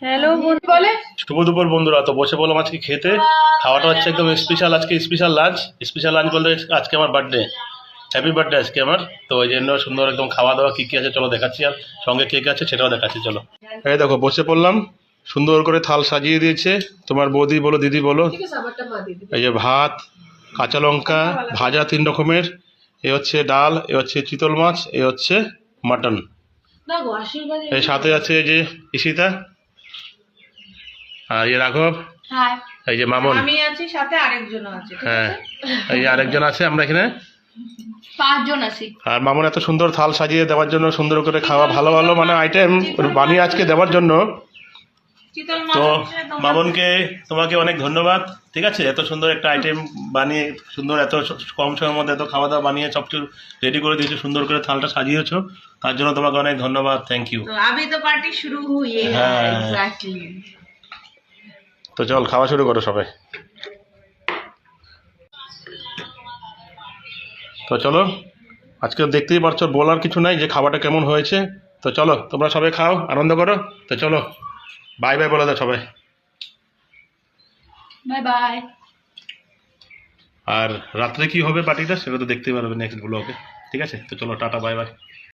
Hello বলে শুভ দুপুর বন্ধুরা। তো বসে বললাম আজকে খেতে। খাওয়াটা হচ্ছে একদম স্পেশাল, আজকে স্পেশাল লাঞ্চ বলতে আজকে আমার বার্থডে, হ্যাপি বার্থডে আজকে আমার। তো ওই জন্য সুন্দর একদম খাওয়া দাওয়া কী কী আছে চলো দেখাচ্ছি, আর সঙ্গে কে কে আছে সেটাও দেখাচ্ছি চলো। এই দেখো বসে পড়লাম, সুন্দর করে থাল সাজিয়ে দিয়েছে তোমার বৌদি বলো দিদি বলো। এই যে ভাত, কাঁচা লঙ্কা ভাজা 3 রকমের, এ হচ্ছে ডাল, এ হচ্ছে চিতল মাছ, এ হচ্ছে মাটন। এর সাথে আছে এই যে ঈশিতা, আর এই রাঘব, এই যে মামন, আমি আছি সাথে আরেকজন আছে। হ্যাঁ এই যে আরেকজন আছে, আমরা এখানে 5 জন আছি। আর মামন এত সুন্দর থাল সাজিয়ে দেওয়ার জন্য, সুন্দর করে খাওয়া ভালো ভালো মানে আইটেম বানিয়ে আজকে দেওয়ার জন্য। তো মামনকে তোমাকে অনেক ধন্যবাদ, ঠিক আছে, এত সুন্দর একটা আইটেম বানিয়ে, সুন্দর এত কম সময়ের মধ্যে এত খাওয়া দাওয়া বানিয়ে সব কিছু রেডি করে দিয়েছো, সুন্দর করে থালটা সাজিয়েছো, তার জন্য তোমাকে অনেক ধন্যবাদ, থ্যাংক ইউ। अभी तो पार्टी शुरू हुई है। হ্যাঁ एग्जैक्टली। তো চল খাওয়া শুরু করো সবাই। তো চলো, আজকে দেখতেই পারছো, বলার কিছু নাই যে খাবারটা কেমন হয়েছে। তো চলো তোমরা সবাই খাও, আনন্দ করো। তো চলো বাই বাই বলে দাও সবাই। Bye bye. আর রাত্রে কি হবে পার্টিটা সেটা তো দেখতেই পারবে নেক্সট ব্লগে, ঠিক আছে। তো চলো টাটা বাই বাই।